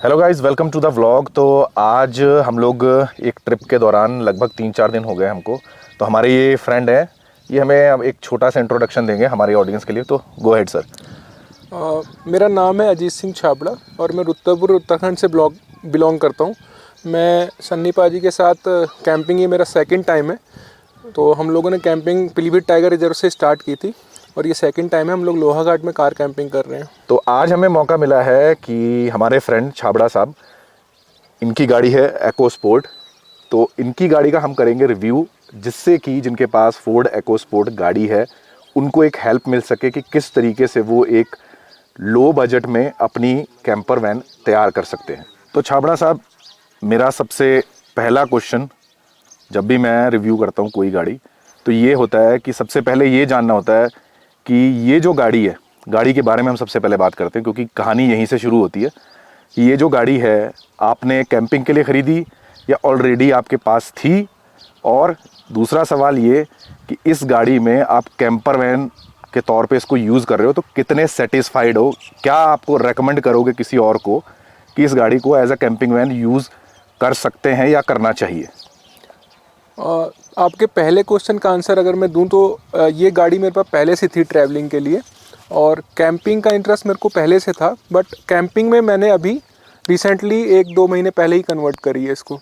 Hello guys, welcome to the vlog. तो आज हम लोग एक ट्रिप के दौरान लगभग 3-4 दिन हो गए हमको। तो हमारे ये फ्रेंड हैं, ये हमें अब एक छोटा सा इंट्रोडक्शन देंगे हमारे ऑडियंस के लिए। तो गो अहेड सर। मेरा नाम है अजीत सिंह छाबड़ा और मैं रुद्रपुर उत्तराखंड से बिलोंग करता हूँ। मैं सन्नी पाजी के साथ कैंपिंग, ये मेरा सेकंड टाइम है। तो हम लोगों ने कैंपिंग पीलीभीत टाइगर रिजर्व से स्टार्ट की थी और ये सेकंड टाइम है हम लोग लोहाघाट में कार कैंपिंग कर रहे हैं। तो आज हमें मौका मिला है कि हमारे फ्रेंड छाबड़ा साहब, इनकी गाड़ी है एको स्पोर्ट। तो इनकी गाड़ी का हम करेंगे रिव्यू, जिससे कि जिनके पास फोर्ड एको स्पोर्ट गाड़ी है उनको एक हेल्प मिल सके कि किस तरीके से वो एक लो बजट में अपनी कैंपर वैन तैयार कर सकते हैं। तो छाबड़ा साहब, मेरा सबसे पहला क्वेश्चन जब भी मैं रिव्यू करता हूँ कोई गाड़ी, तो ये होता है कि सबसे पहले ये जानना होता है कि ये जो गाड़ी है, गाड़ी के बारे में हम सबसे पहले बात करते हैं, क्योंकि कहानी यहीं से शुरू होती है कि ये जो गाड़ी है आपने कैंपिंग के लिए ख़रीदी या ऑलरेडी आपके पास थी। और दूसरा सवाल ये कि इस गाड़ी में आप कैंपर वैन के तौर पे इसको यूज़ कर रहे हो तो कितने सेटिस्फाइड हो, क्या आपको रेकमेंड करोगे किसी और को कि इस गाड़ी को as a camping van use कर सकते हैं या करना चाहिए। आपके पहले क्वेश्चन का आंसर अगर मैं दूं तो ये गाड़ी मेरे पास पहले से थी ट्रैवलिंग के लिए और कैंपिंग का इंटरेस्ट मेरे को पहले से था। बट कैंपिंग में मैंने अभी रिसेंटली 1-2 महीने पहले ही कन्वर्ट करी है इसको।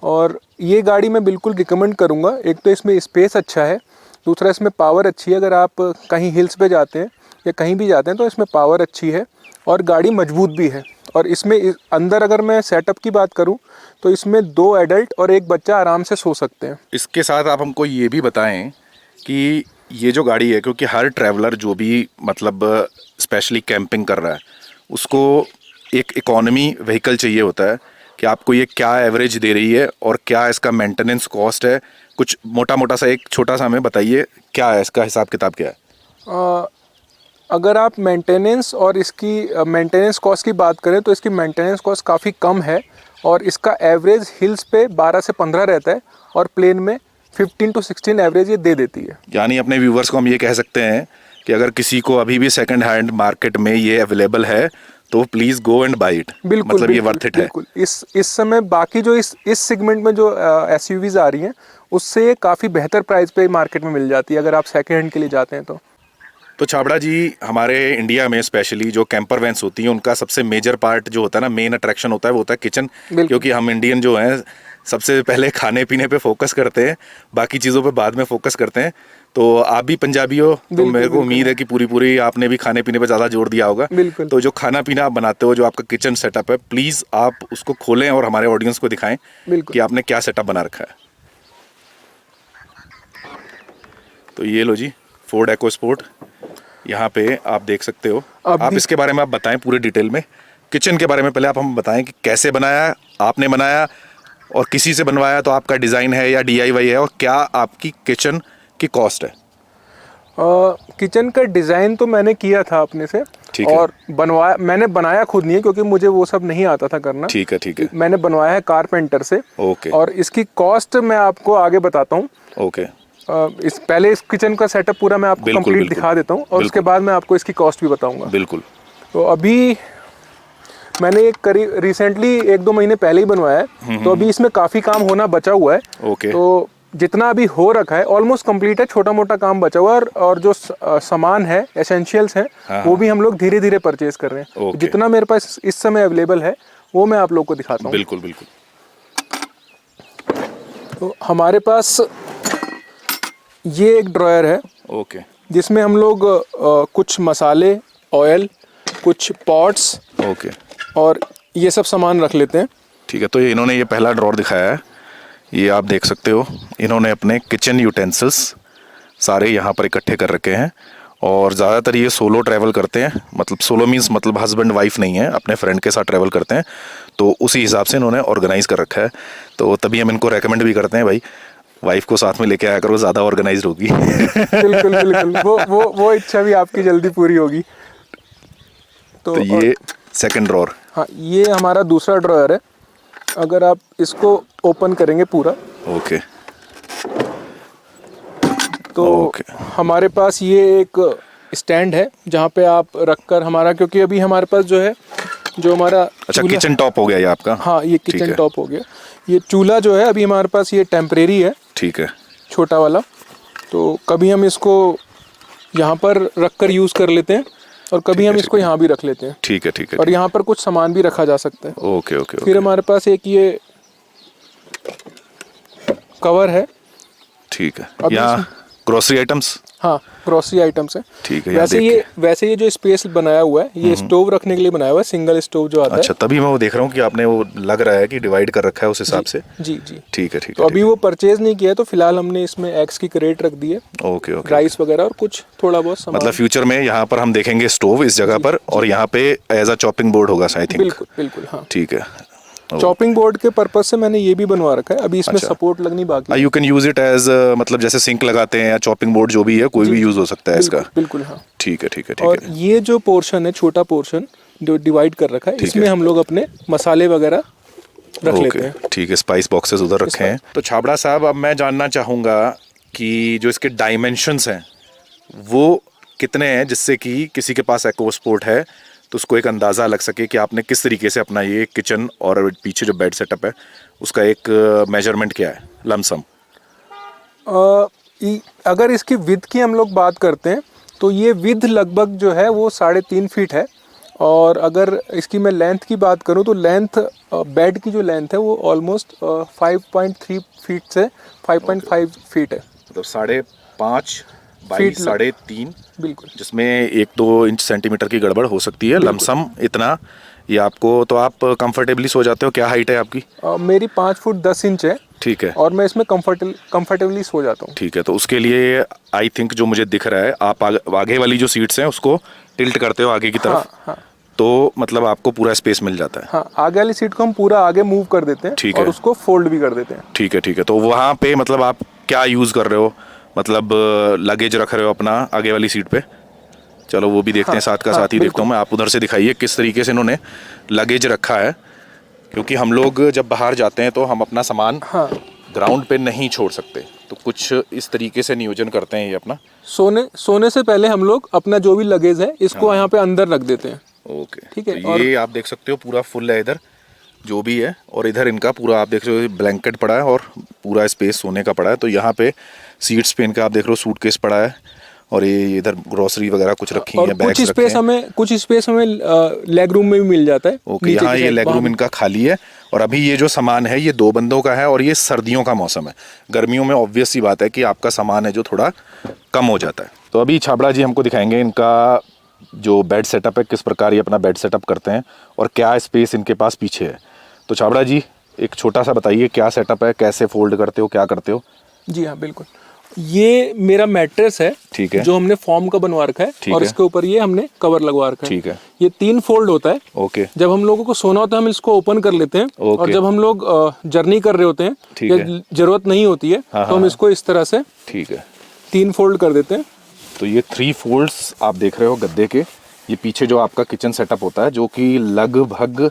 और ये गाड़ी मैं बिल्कुल रिकमेंड करूँगा। एक तो इसमें स्पेस अच्छा है, दूसरा इसमें पावर अच्छी है। अगर आप कहीं हिल्स पे जाते हैं या कहीं भी जाते हैं तो इसमें पावर अच्छी है और गाड़ी मजबूत भी है। और इसमें अंदर अगर मैं सेटअप की बात करूं तो इसमें 2 एडल्ट और 1 बच्चा आराम से सो सकते हैं। इसके साथ आप हमको ये भी बताएं कि ये जो गाड़ी है, क्योंकि हर ट्रैवलर जो भी मतलब स्पेशली कैंपिंग कर रहा है उसको एक इकोनॉमी व्हीकल चाहिए होता है कि आपको ये क्या एवरेज दे रही है और क्या इसका मेंटेनेंस कॉस्ट है। कुछ मोटा मोटा सा एक छोटा सा हमें बताइए, क्या है इसका हिसाब किताब, क्या है। अगर आप मेंटेनेंस और इसकी मेंटेनेंस कॉस्ट की बात करें तो इसकी मेंटेनेंस कॉस्ट काफ़ी कम है और इसका एवरेज हिल्स पे 12 से 15 रहता है और प्लेन में 15 to 16 एवरेज ये दे देती है। यानी अपने व्यूवर्स को हम ये कह सकते हैं कि अगर किसी को अभी भी सेकंड हैंड मार्केट में ये अवेलेबल है तो please go and by it. बिल्कुल मतलब ये बिल्कुल वर्थ इट है। बिल्कुल। इस समय बाकी जो इस सेगमेंट में जो एसयूवीज आ रही हैं उससे ये काफ़ी बेहतर प्राइस पे मार्केट में मिल जाती है अगर आप सेकेंड हैंड के लिए जाते हैं तो छाबड़ा जी, हमारे इंडिया में स्पेशली जो कैंपर वैन्स होती हैं उनका सबसे मेजर पार्ट जो होता है ना, मेन अट्रैक्शन होता है वो होता है किचन। क्योंकि हम इंडियन जो हैं सबसे पहले खाने पीने पे फोकस करते हैं, बाकी चीज़ों पे बाद में फोकस करते हैं। तो आप भी पंजाबी हो तो मेरे को उम्मीद है कि पूरी आपने भी खाने पीने पे ज़्यादा जोर दिया होगा। तो जो खाना पीना आप बनाते हो, जो आपका किचन सेटअप है, प्लीज़ आप उसको खोलें और हमारे ऑडियंस को दिखाएं कि आपने क्या सेटअप बना रखा है। तो ये लो जी, फोर्ड एको स्पोर्ट यहाँ पे आप देख सकते हो। आप इसके बारे में आप बताएं पूरे डिटेल में। किचन के बारे में पहले आप हम बताएं कि कैसे बनाया आपने, बनाया और किसी से बनवाया तो आपका डिज़ाइन है या डीआईवाई है, और क्या आपकी किचन की कॉस्ट है। किचन का डिज़ाइन तो मैंने किया था अपने से और मैंने बनाया खुद नहीं है क्योंकि मुझे वो सब नहीं आता था करना। ठीक है। मैंने बनवाया है कारपेंटर से। ओके। और इसकी कॉस्ट मैं आपको आगे बताता हूँ। ओके। पहले इस किचन का सेटअप पूरा मैं आपको कंप्लीट दिखा देता हूँ और उसके बाद मैं आपको इसकी कॉस्ट भी बताऊंगा। बिल्कुल। तो अभी मैंने एक रिसेंटली 1-2 महीने पहले ही बनवाया है, तो अभी इसमें काफ़ी काम होना बचा हुआ है। ओके। तो जितना अभी हो रखा है ऑलमोस्ट कंप्लीट है, छोटा मोटा काम बचा हुआ है और जो सामान है, एसेंशियल्स हैं, वो भी हम लोग धीरे धीरे परचेज कर रहे हैं। जितना मेरे पास इस समय अवेलेबल है वो मैं आप लोग को दिखाता हूँ। बिल्कुल बिल्कुल। तो हमारे पास ये एक ड्रॉयर है। ओके। जिसमें हम लोग कुछ मसाले, ऑयल, कुछ पॉट्स ओके और ये सब सामान रख लेते हैं। ठीक है। तो ये इन्होंने ये पहला ड्रॉर दिखाया है, ये आप देख सकते हो। इन्होंने अपने किचन यूटेंसिल्स सारे यहाँ पर इकट्ठे कर रखे हैं और ज़्यादातर ये सोलो ट्रैवल करते हैं। मतलब सोलो मीन्स मतलब हस्बैंड वाइफ नहीं है, अपने फ्रेंड के साथ ट्रैवल करते हैं। तो उसी हिसाब से इन्होंने ऑर्गेनाइज़ कर रखा है। तो तभी हम इनको रेकमेंड भी करते हैं, भाई वाइफ को साथ में लेके आया करो, ज़्यादा ऑर्गेनाइज होगी। बिल्कुल बिल्कुल, वो इच्छा भी आपकी जल्दी पूरी होगी। तो ये सेकंड ड्रॉर। हाँ, ये हमारा दूसरा ड्रॉयर है। अगर आप इसको ओपन करेंगे पूरा, ओके, तो हमारे पास ये एक स्टैंड है जहाँ पे आप रखकर हमारा, क्योंकि अभी हमारे पास जो है जो हमारा अच्छा, चूल्हा- किचन टॉप हो गया ये आपका। हाँ, ये ठीक किचन है। टॉप हो गया। ये चूल्हा जो है अभी हमारे पास ये टेम्परेरी है, ठीक है। छोटा वाला। तो कभी हम इसको यहाँ पर रख कर यूज़ कर लेते हैं और कभी हम इसको यहाँ भी रख लेते हैं। ठीक है, ठीक है। और यहाँ पर कुछ सामान भी रखा जा सकता है। Okay okay. फिर हमारे पास एक ये कवर है। ठीक है। अब यहाँ ग्रोसरी आइटम्स। हाँ, ग्रोसरी आइटम्स है। ठीक है। यहाँ देख के। वैसे ये जो स्पेस बनाया हुआ है, ये स्टोव रखने के लिए बनाया हुआ है, सिंगल स्टोव जो आता अच्छा, तभी मैं वो देख रहा हूँ कि आपने वो लग रहा है कि डिवाइड कर रखा है उस हिसाब से। है। जी जी। ठीक है, ठीक तो है। अभी वो परचेज नहीं किया है, तो फिलहाल हमने इसमें एग्स की क्रेट रख दी है, ओके ओके। राइस वगैरह और कुछ थोड़ा बहुत सामान। मतलब फ्यूचर में यहाँ पर हम देखेंगे स्टोव इस जगह पर, और यहाँ पे एज अ चॉपिंग बोर्ड होगा आई थिंक। बिल्कुल बिल्कुल, हाँ। ठीक है। चॉपिंग बोर्ड के पर्पज से मैंने ये भी बनवा रखा है, अभी इसमें अच्छा। सपोर्ट लगनी बाकी है। You can use it as मतलब जैसे सिंक लगाते हैं या चॉपिंग बोर्ड जो भी है, कोई भी यूज हो सकता है इसका। बिल्कुल, हाँ। ठीक है, ठीक है, ठीक और है। ये जो पोर्शन है, छोटा पोर्शन जो डिवाइड कर रखा है, इसमें हम लोग अपने मसाले वगैरह रख लेते हैं। ठीक है। स्पाइस बॉक्सेस उधर रखे हैं। तो छाबड़ा साहब, अब मैं जानना चाहूँगा कि जो इसके डायमेंशंस हैं वो कितने हैं, जिससे कि किसी के पास EcoSport है तो उसको एक अंदाज़ा लग सके कि आपने किस तरीके से अपना ये किचन और पीछे जो बेड सेटअप है उसका एक मेजरमेंट क्या है लमसम। अगर इसकी विथ की हम लोग बात करते हैं तो ये विथ लगभग जो है वो 3.5 फीट है। और अगर इसकी मैं लेंथ की बात करूं तो लेंथ, बेड की जो लेंथ है वो ऑलमोस्ट 5.3 फीट से 5.5 फीट है। मतलब 5.5 बाई फीट 3.5, बिल्कुल। जिसमें 1-2 इंच सेंटीमीटर की गड़बड़ हो सकती है लमसम इतना। ये आपको, तो आप कंफर्टेबली सो जाते हो। क्या हाइट है आपकी? मेरी 5 फुट 10 इंच है। ठीक है। और मैं इसमें कंफर्टेबली सो जाता हूँ। ठीक है। तो उसके लिए आई थिंक जो मुझे दिख रहा है, आप आगे वाली जो सीट्स हैं उसको टिल्ट करते हो आगे की तरफ। हाँ, हाँ। तो मतलब आपको पूरा स्पेस मिल जाता है। हाँ, आगे वाली सीट को हम पूरा आगे मूव कर देते हैं। ठीक और है। उसको फोल्ड भी कर देते हैं। ठीक है, ठीक है। तो वहाँ पे मतलब आप क्या यूज़ कर रहे हो? मतलब लगेज रख रहे हो अपना आगे वाली सीट पे? चलो वो भी देखते हैं, साथ का साथ ही देखता हूँ मैं। आप उधर से दिखाइए किस तरीके से इन्होंने लगेज रखा है, क्योंकि हम लोग जब बाहर जाते हैं तो हम अपना सामान ग्राउंड पे नहीं छोड़ सकते, तो कुछ इस तरीके से नियोजन करते हैं ये अपना। सोने से पहले हम लोग अपना जो भी लगेज है इसको यहाँ पे अंदर रख देते हैं। ओके, ठीक है। तो ये आप देख सकते हो पूरा फुल है इधर जो भी है, और इधर इनका पूरा आप देख रहे हो ब्लैंकेट पड़ा है और पूरा स्पेस सोने का पड़ा है। तो यहाँ पे सीट्स पे इनका आप देख रहे हो सूटकेस पड़ा है, और ये इधर ग्रोसरी वगैरह कुछ रखी है, बैग्स रखे हैं। कुछ स्पेस हमें लेग रूम में भी मिल जाता है। ओके, यहाँ ये लेग रूम इनका खाली है। और अभी ये जो सामान है ये 2 बंदों का है, और ये सर्दियों का मौसम है। गर्मियों में ऑब्वियस सी बात है कि आपका सामान है जो थोड़ा कम हो जाता है। तो अभी छाबड़ा जी हमको दिखाएंगे इनका जो बेड सेटअप है, किस प्रकार ये अपना बेड सेटअप करते हैं और क्या स्पेस इनके पास पीछे है। तो छाबड़ा जी एक छोटा सा बताइए क्या सेटअप है, कैसे फोल्ड करते हो, क्या करते हो? जी हाँ, बिल्कुल। ये मेरा मैट्रेस है। ठीक है। जो हमने फॉर्म का बनवा रखा है, और इसके ऊपर ये हमने कवर लगवा रखा है। ठीक है। ये 3 फोल्ड होता है। ओके। जब हम लोगों को सोना होता है हम इसको ओपन कर लेते हैं। और जब हम लोग जर्नी कर रहे होते हैं या जरूरत नहीं होती है तो हम इसको इस तरह से, ठीक है, 3 फोल्ड कर देते हैं। तो ये 3 फोल्ड्स आप देख रहे हो गद्दे के। ये पीछे जो आपका किचन सेटअप होता है, जो कि लगभग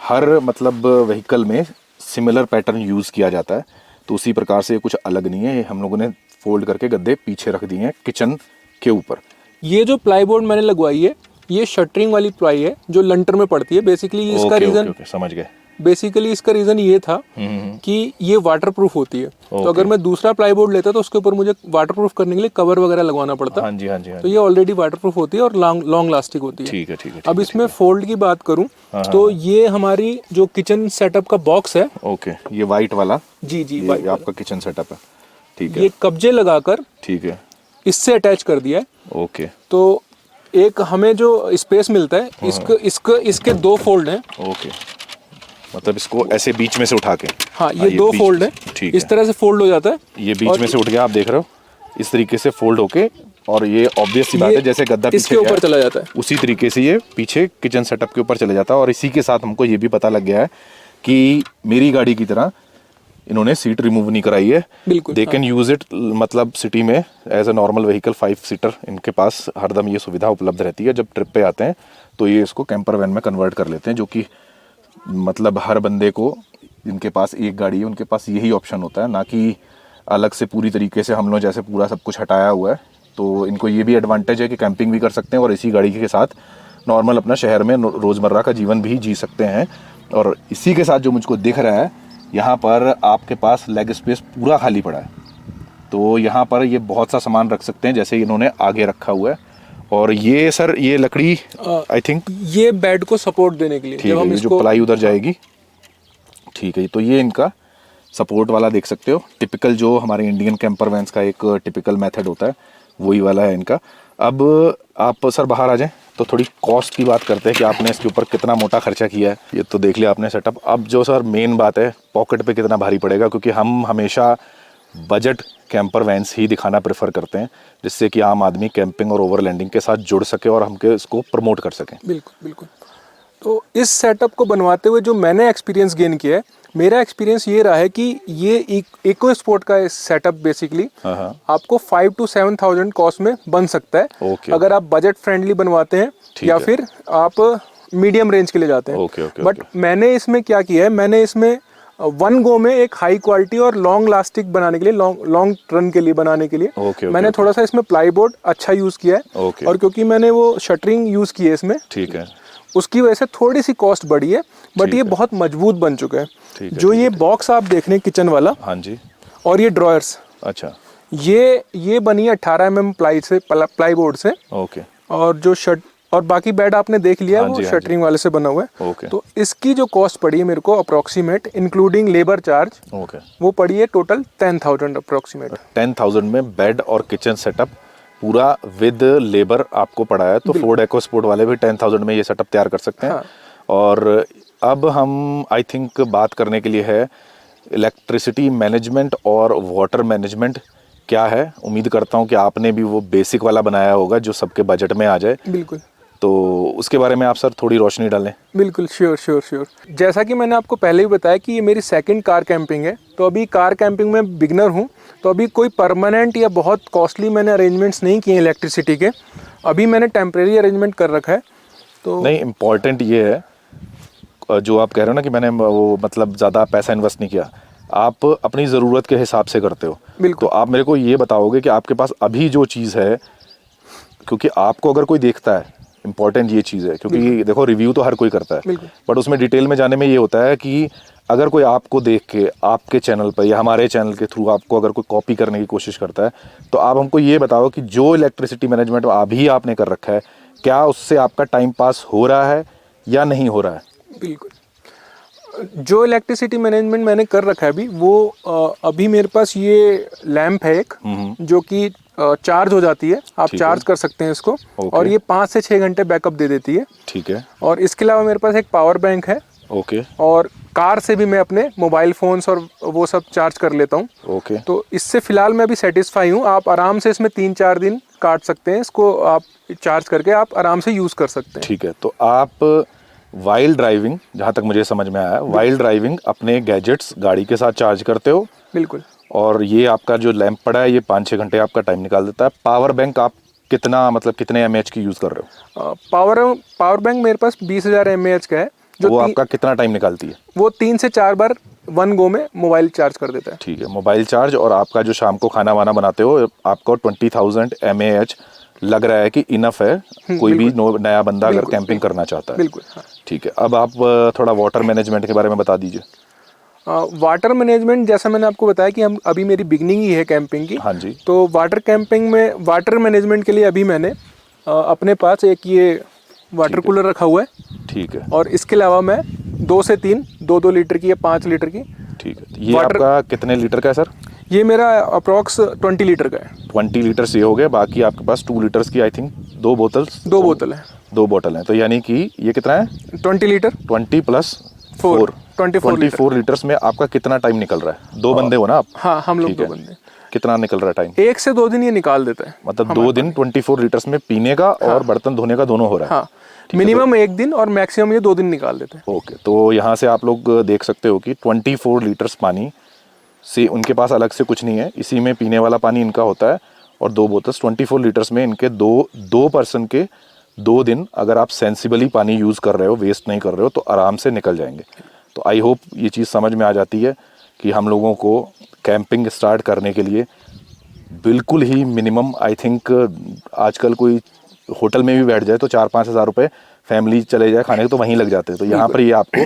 हर मतलब व्हीकल में सिमिलर पैटर्न यूज़ किया जाता है, तो उसी प्रकार से ये कुछ अलग नहीं है। ये हम लोगों ने फोल्ड करके गद्दे पीछे रख दिए हैं किचन के ऊपर। ये जो प्लाई बोर्ड मैंने लगवाई है ये शटरिंग वाली प्लाई है जो लंटर में पड़ती है। बेसिकली इसका रीज़न, समझ गए। बेसिकली इसका रीज़न ये था कि ये वाटरप्रूफ होती है। तो अगर मैं दूसरा प्लाईबोर्ड लेता तो उसके ऊपर मुझे वाटरप्रूफ करने के लिए कवर वगैरह लगवाना पड़ता। हाँ जी, हाँ जी, हाँ तो ये ऑलरेडी वाटरप्रूफ होती है और लॉन्ग लास्टिंग होती है। ठीक है, ठीक है। अब इसमें फोल्ड की बात करूं तो ये हमारी जो किचन सेटअप का बॉक्स है। ओके, ये वाइट वाला। जी जी, ये वाइट आपका किचन सेटअप है। ठीक है। ये कब्जे लगाकर, ठीक है, इससे अटैच कर दिया है। ओके। तो एक हमें जो स्पेस मिलता है, इसके 2 फोल्ड हैं। ओके, मतलब इसको ऐसे बीच में से उठा के। हाँ, ये 2 फोल्ड है। ठीक है, इस तरह से फोल्ड हो जाता है। ये बीच में से उठ गया, आप देख रहे हो इस तरीके से फोल्ड होके। और ये ऑब्वियस सी बात है, जैसे गद्दा इसके ऊपर चला जाता है, उसी तरीके से ये पीछे किचन सेटअप के ऊपर चले जाता है। और इसी के साथ हमको ये भी पता लग गया है कि मेरी गाड़ी की तरह इन्होंने सीट रिमूव नहीं कराई है। बिल्कुल, दे कैन यूज इट, मतलब सिटी में as a normal vehicle 5 seater इनके पास हरदम ये सुविधा उपलब्ध रहती है। जब ट्रिप पे आते हैं तो ये इसको कैंपर वैन में कन्वर्ट कर लेते हैं, जो कि मतलब हर बंदे को, जिनके पास एक गाड़ी है उनके पास यही ऑप्शन होता है, ना कि अलग से पूरी तरीके से हम लोग जैसे पूरा सब कुछ हटाया हुआ है। तो इनको ये भी एडवांटेज है कि कैंपिंग भी कर सकते हैं और इसी गाड़ी के साथ नॉर्मल अपना शहर में रोज़मर्रा का जीवन भी जी सकते हैं। और इसी के साथ जो मुझको दिख रहा है, यहाँ पर आपके पास लेग स्पेस पूरा खाली पड़ा है, तो यहाँ पर ये बहुत सा सामान रख सकते हैं, जैसे इन्होंने आगे रखा हुआ है। और ये सर, ये लकड़ी आई थिंक ये बेड को सपोर्ट देने के लिए, ठीक है, ये जो प्लाई उधर जाएगी, ठीक है, तो ये इनका सपोर्ट वाला देख सकते हो, टिपिकल जो हमारे इंडियन कैंपर वैन्स का एक टिपिकल मेथड होता है, वही वाला है इनका। अब आप सर बाहर आ जाएं तो थोड़ी कॉस्ट की बात करते हैं कि आपने इसके ऊपर कितना मोटा खर्चा किया है। ये तो देख लिया आपने सेटअप। अब जो सर मेन बात है, पॉकेट पे कितना भारी पड़ेगा, क्योंकि हम हमेशा बजट कैंपर वैन्स ही दिखाना प्रेफर करते हैं, जिससे कि आम आदमी कैंपिंग और ओवरलैंडिंग के साथ जुड़ सके और हमके इसको प्रमोट कर सकें। बिल्कुल बिल्कुल। तो इस सेटअप को बनवाते हुए जो मैंने एक्सपीरियंस गेन किया है, मेरा एक्सपीरियंस ये रहा है कि ये इको स्पोर्ट का सेटअप बेसिकली आपको 5 to 7,000 कॉस्ट में बन सकता है, अगर आप बजट फ्रेंडली बनवाते हैं या फिर आप मीडियम रेंज के लिए जाते हैं। बट मैंने इसमें क्या किया है, मैंने इसमें वन गो में एक हाई क्वालिटी और लॉन्ग लास्टिक बनाने के लिए, लॉन्ग रन के लिए बनाने के लिए मैंने थोड़ा सा इसमें प्लाईबोर्ड अच्छा यूज़ किया है। और क्योंकि मैंने वो शटरिंग यूज़ की है इसमें, ठीक है, उसकी वजह से थोड़ी सी कॉस्ट बढ़ी है, बट ये बहुत मजबूत बन चुका है। जो ये बॉक्स आप देख रहे हैं किचन वाला, हाँ जी, और ये ड्रॉयर्स, अच्छा, ये बनी है 18 mm प्लाईबोर्ड से। ओके। और जो और बाकी बेड आपने देख लिया, हाँ वो जी, हाँ शटरिंग वाले से बना हुआ है। ओके। तो इसकी जो कॉस्ट पड़ी है मेरे को approximate, including labour charge, okay, वो पड़ी है टोटल 10,000 अप्रोक्सीमेट। 10,000 में बेड और किचन सेटअप पूरा विद लेबर आपको पड़ा है। तो फोर्ड EcoSport वाले भी 10,000 में ये सेटअप तैयार कर सकते हैं। हाँ। और अब हम आई थिंक बात करने के लिए है इलेक्ट्रिसिटी मैनेजमेंट और वाटर मैनेजमेंट क्या है। उम्मीद करता हूँ कि आपने भी वो बेसिक वाला बनाया होगा जो सबके बजट में आ जाए। बिल्कुल। तो उसके बारे में आप सर थोड़ी रोशनी डालें। बिल्कुल, श्योर। जैसा कि मैंने आपको पहले ही बताया कि ये मेरी सेकंड कार कैंपिंग है, तो अभी कार कैंपिंग में बिगनर हूँ, तो अभी कोई परमानेंट या बहुत कॉस्टली मैंने अरेंजमेंट्स नहीं किए इलेक्ट्रिसिटी के, अभी मैंने टेम्परेरी अरेंजमेंट कर रखा है। तो नहीं, इम्पॉर्टेंट ये है जो आप कह रहे हो ना कि मैंने वो मतलब ज़्यादा पैसा इन्वेस्ट नहीं किया, आप अपनी ज़रूरत के हिसाब से करते हो। बिल्कुल। तो आप मेरे को ये बताओगे कि आपके पास अभी जो चीज़ है, क्योंकि आपको अगर कोई देखता है, इम्पॉर्टेंट ये चीज़ है, क्योंकि देखो रिव्यू तो हर कोई करता है, बट उसमें डिटेल में जाने में ये होता है कि अगर कोई आपको देख के आपके चैनल पर या हमारे चैनल के थ्रू आपको अगर कोई कॉपी करने की कोशिश करता है, तो आप हमको ये बताओ कि जो इलेक्ट्रिसिटी मैनेजमेंट अभी आपने कर रखा है, क्या उससे आपका टाइम पास हो रहा है या नहीं हो रहा है? बिल्कुल। जो इलेक्ट्रिसिटी मैनेजमेंट मैंने कर रखा है अभी, वो अभी मेरे पास ये लैंप है एक, जो कि चार्ज हो जाती है, आप चार्ज कर सकते हैं इसको, और ये 5 से 6 घंटे बैकअप दे देती है। ठीक है। और इसके अलावा मेरे पास एक पावर बैंक है। ओके। और कार से भी मैं अपने मोबाइल फोन्स और वो सब चार्ज कर लेता हूँ। ओके। तो इससे फिलहाल मैं अभी सेटिस्फाई हूँ। आप आराम से इसमें 3-4 दिन काट सकते हैं, इसको आप चार्ज करके आप आराम से यूज़ कर सकते हैं। ठीक है। तो आप वाइल ड्राइविंग, जहाँ तक मुझे समझ में आया, वाइल ड्राइविंग अपने गैजेट्स गाड़ी के साथ चार्ज करते हो। बिल्कुल। और ये आपका जो लैंप पड़ा है, ये 5-6 घंटे आपका टाइम निकाल देता है। पावर बैंक आप कितना, मतलब कितने mAh की यूज़ कर रहे हो? पावर बैंक मेरे पास 20,000 mAh का है, जो वो आपका कितना टाइम निकालती है? वो 3 से 4 बार वन गो में मोबाइल चार्ज कर देता है। ठीक है, मोबाइल चार्ज। और आपका जो शाम को खाना वाना बनाते हो, आपको 20,000 mAh लग रहा है कि इनफ है कोई भी नया बंदा अगर कैंपिंग करना चाहता है? बिल्कुल। हाँ। ठीक है। अब आप थोड़ा वाटर मैनेजमेंट के बारे में बता दीजिए। वाटर मैनेजमेंट, जैसा मैंने आपको बताया कि हम अभी मेरी बिगनिंग ही है कैंपिंग की। हाँ जी। तो वाटर मैनेजमेंट के लिए अभी मैंने अपने पास एक ये वाटर कूलर रखा हुआ है। ठीक है। और इसके अलावा मैं 2 से 3 2 लीटर की या 5 लीटर की। ठीक है। ये आपका कितने लीटर का है सर? ये मेरा अप्रॉक्स 20 लीटर का है। 20 लीटर से हो गया। बाकी आपके पास 2 लीटर्स की आई थिंक 2 बोतल है। 2 बोतल हैं। तो यानी कि ये कितना है? 20 लीटर। 20 + 4 24 लीटर्स में आपका कितना टाइम निकल रहा है? 2 बंदे हो ना आप? हाँ, हम लोग 2 बंदे। कितना निकल रहा है टाइम? 1 से 2 दिन ये निकाल देता है। मतलब 2 दिन 24 लीटर्स में पीने का और बर्तन धोने का दोनों हो रहा है। हाँ, मिनिमम 1 दिन और मैक्सिमम ये 2 दिन निकाल देते हैं। ओके। तो यहाँ से आप लोग देख सकते हो कि 24 लीटर्स पानी से उनके पास अलग से कुछ नहीं है, इसी में पीने वाला पानी इनका होता है। और 2 बोतल 24 लीटर्स में इनके दो पर्सन के 2 दिन अगर आप सेंसिबली पानी यूज़ कर रहे हो, वेस्ट नहीं कर रहे हो, तो आराम से निकल जाएंगे। तो आई होप ये चीज़ समझ में आ जाती है कि हम लोगों को कैंपिंग स्टार्ट करने के लिए बिल्कुल ही मिनिमम, आई थिंक आजकल कोई होटल में भी बैठ जाए तो 4-5 हज़ार रुपये फैमिली चले जाए खाने तो वहीं लग जाते हैं। तो यहाँ पर ये आपको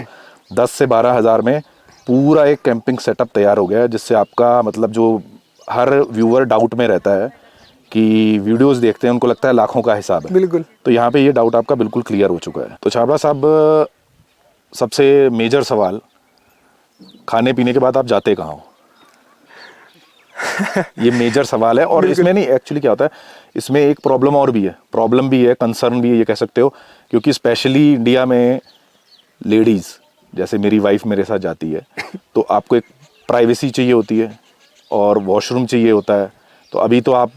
10 से 12 हज़ार में पूरा एक कैंपिंग सेटअप तैयार हो गया है, जिससे आपका मतलब जो हर व्यूअर डाउट में रहता है कि वीडियोस देखते हैं उनको लगता है लाखों का हिसाब है। बिल्कुल। तो यहाँ पे ये डाउट आपका बिल्कुल क्लियर हो चुका है। तो छाबड़ा साहब, सबसे मेजर सवाल, खाने पीने के बाद आप जाते कहाँ हो? ये मेजर सवाल है। और इसमें नहीं, एक्चुअली क्या होता है, इसमें एक प्रॉब्लम और भी है, प्रॉब्लम भी है, कंसर्न भी है, ये कह सकते हो, क्योंकि स्पेशली इंडिया में लेडीज़, जैसे मेरी वाइफ मेरे साथ जाती है, तो आपको एक प्राइवेसी चाहिए होती है और वॉशरूम चाहिए होता है। तो अभी तो आप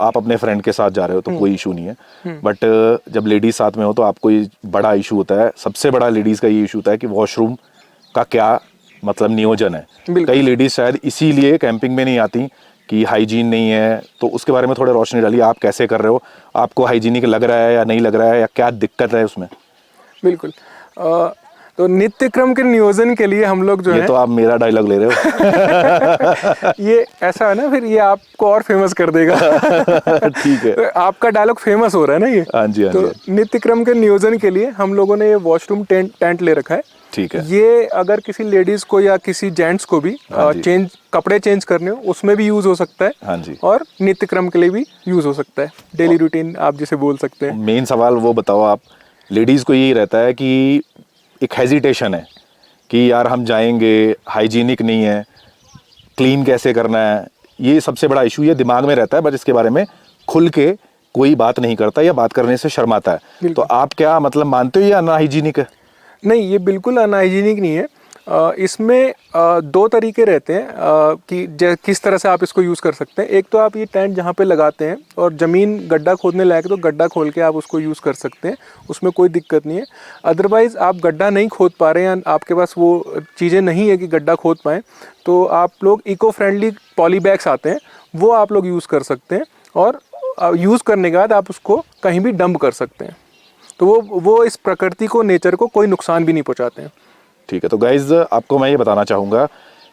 अपने फ्रेंड के साथ जा रहे हो तो कोई इशू नहीं है, बट जब लेडीज साथ में हो तो आपको ये बड़ा इशू होता है। सबसे बड़ा लेडीज का ये इशू होता है कि वॉशरूम का क्या मतलब नियोजन है। कई लेडीज शायद इसीलिए कैंपिंग में नहीं आती कि हाइजीन नहीं है। तो उसके बारे में थोड़ा रोशनी डालिए, आप कैसे कर रहे हो, आपको हाइजीनिक लग रहा है या नहीं लग रहा है, या क्या दिक्कत है उसमें? बिल्कुल। तो नित्य क्रम के नियोजन के लिए हम लोग जो है, ये तो आप मेरा डायलॉग ले रहे हो। ये ऐसा है ना, फिर ये आपको और फेमस कर देगा। ठीक है। तो आपका डायलॉग फेमस हो रहा है ना ये। हाँ जी, हाँ तो जी। नित्य क्रम के नियोजन के लिए हम लोगों ने ये वॉशरूम टेंट ले रखा है। ठीक है। ये अगर किसी लेडीज को या किसी जेंट्स को भी कपड़े चेंज करने हो उसमें भी यूज हो सकता है। हाँ जी। और नित्य क्रम के लिए भी यूज हो सकता है, डेली रूटीन आप जिसे बोल सकते हैं। मेन सवाल वो बताओ आप, लेडीज को यही रहता है कि एक हेजिटेशन है कि यार हम जाएंगे, हाइजीनिक नहीं है, क्लीन कैसे करना है, ये सबसे बड़ा इशू ये दिमाग में रहता है, बट इसके बारे में खुल के कोई बात नहीं करता या बात करने से शर्माता है। तो आप क्या मतलब मानते हो ये अनहाइजीनिक है? नहीं, ये बिल्कुल अनहाइजीनिक नहीं है। इसमें दो तरीके रहते हैं कि किस तरह से आप इसको यूज़ कर सकते हैं। एक तो आप ये टेंट जहाँ पे लगाते हैं और ज़मीन गड्ढा खोदने लायक तो गड्ढा खोल के आप उसको यूज़ कर सकते हैं, उसमें कोई दिक्कत नहीं है। अदरवाइज़ आप गड्ढा नहीं खोद पा रहे हैं या आपके पास वो चीज़ें नहीं है कि गड्ढा खोद पाएँ, तो आप लोग इको फ्रेंडली पॉली बैग्स आते हैं, वो आप लोग यूज़ कर सकते हैं। और यूज़ करने के बाद आप उसको कहीं भी डंप कर सकते हैं। तो वो इस प्रकृति को, नेचर को कोई नुकसान भी नहीं पहुँचाते हैं। ठीक है। तो गाइज आपको मैं ये बताना चाहूँगा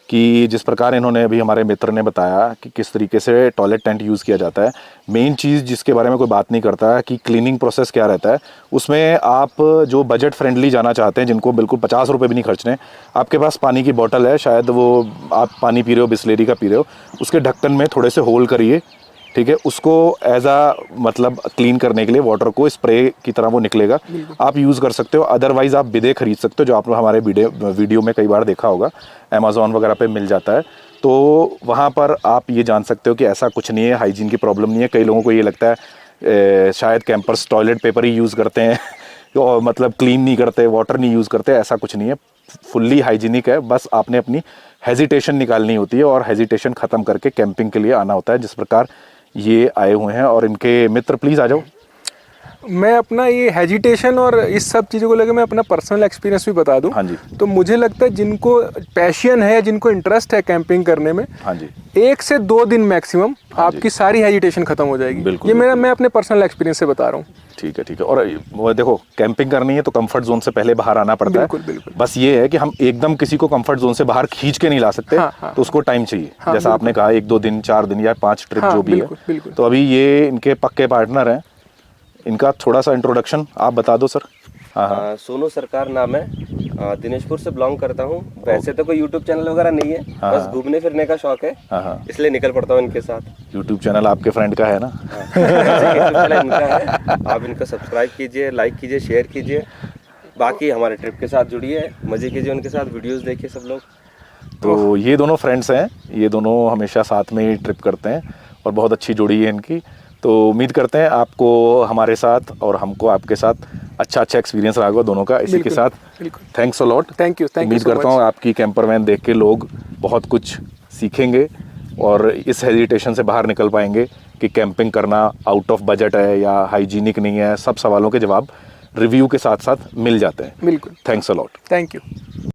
कि जिस प्रकार इन्होंने अभी हमारे मित्र ने बताया कि किस तरीके से टॉयलेट टेंट यूज़ किया जाता है, मेन चीज़ जिसके बारे में कोई बात नहीं करता है कि क्लीनिंग प्रोसेस क्या रहता है। उसमें आप जो बजट फ्रेंडली जाना चाहते हैं, जिनको बिल्कुल 50 रुपये भी नहीं खर्चने, आपके पास पानी की बोतल है, शायद वो आप पानी पी रहे हो, बिस्लेरी का पी रहे हो, उसके ढक्कन में थोड़े से होल करिए, ठीक है, उसको एज आ मतलब क्लीन करने के लिए वाटर को स्प्रे की तरह वो निकलेगा, आप यूज़ कर सकते हो। अदरवाइज़ आप बिदे खरीद सकते हो, जो आपने हमारे वीडियो में कई बार देखा होगा, अमेज़ॉन वगैरह पे मिल जाता है। तो वहाँ पर आप ये जान सकते हो कि ऐसा कुछ नहीं है, हाइजीन की प्रॉब्लम नहीं है। कई लोगों को ये लगता है शायद कैंपर्स टॉयलेट पेपर ही यूज़ करते हैं और मतलब क्लीन नहीं करते, वाटर नहीं यूज़ करते, ऐसा कुछ नहीं है, फुल्ली हाइजीनिक है। बस आपने अपनी हेजिटेशन निकालनी होती है और हेजिटेशन ख़त्म करके कैंपिंग के लिए आना होता है, जिस प्रकार ये आए हुए हैं। और इनके मित्र प्लीज़ आ जाओ। मैं अपना ये हेजिटेशन और इस सब चीज़ों को लेकर मैं अपना पर्सनल एक्सपीरियंस भी बता दूं। हाँ जी। तो मुझे लगता है जिनको पैशन है, जिनको इंटरेस्ट है कैंपिंग करने में, हाँ जी, 1 से 2 दिन मैक्सिमम आपकी सारी हेजिटेशन खत्म हो जाएगी। बिल्कुल, ये मैं अपने पर्सनल एक्सपीरियंस से बता रहा हूँ। ठीक है, ठीक है। और वो देखो, कैंपिंग करनी है तो कंफर्ट जोन से पहले बाहर आना पड़ता है। बिल्कुल। बस ये है कि हम एकदम किसी को कंफर्ट जोन से बाहर खींच के नहीं ला सकते। तो उसको टाइम चाहिए। जैसा आपने कहा 1-2 दिन, 4 दिन या 5 ट्रिप जो भी है। तो अभी ये इनके पक्के पार्टनर हैं, इनका थोड़ा सा इंट्रोडक्शन आप बता दो सर। हाँ। सोनू सरकार नाम है, दिनेशपुर से बिलोंग करता हूँ। वैसे तो कोई यूट्यूब चैनल वगैरह नहीं है, बस घूमने फिरने का शौक है, इसलिए निकल पड़ता हूँ इनके साथ। यूट्यूब चैनल आपके फ्रेंड का है ना? यूट्यूब चैनल इनका है, आप इनको सब्सक्राइब कीजिए, लाइक कीजिए, शेयर कीजिए। बाकी हमारे ट्रिप के साथ जुड़िए, मजे कीजिए, उनके साथ वीडियोस देखिए सब लोग। तो ये दोनों फ्रेंड्स हैं, ये दोनों हमेशा साथ में ही ट्रिप करते हैं और बहुत अच्छी जोड़ी है इनकी। तो उम्मीद करते हैं आपको हमारे साथ और हमको आपके साथ अच्छा एक्सपीरियंस रहा होगा दोनों का। इसी के साथ thanks a lot. Thank you. उम्मीद करता हूँ आपकी कैंपर वैन देख के लोग बहुत कुछ सीखेंगे और इस हेजिटेशन से बाहर निकल पाएंगे कि कैंपिंग करना आउट ऑफ बजट है या हाइजीनिक नहीं है। सब सवालों के जवाब रिव्यू के साथ साथ मिल जाते हैं। बिल्कुल। Thanks a lot. Thank you.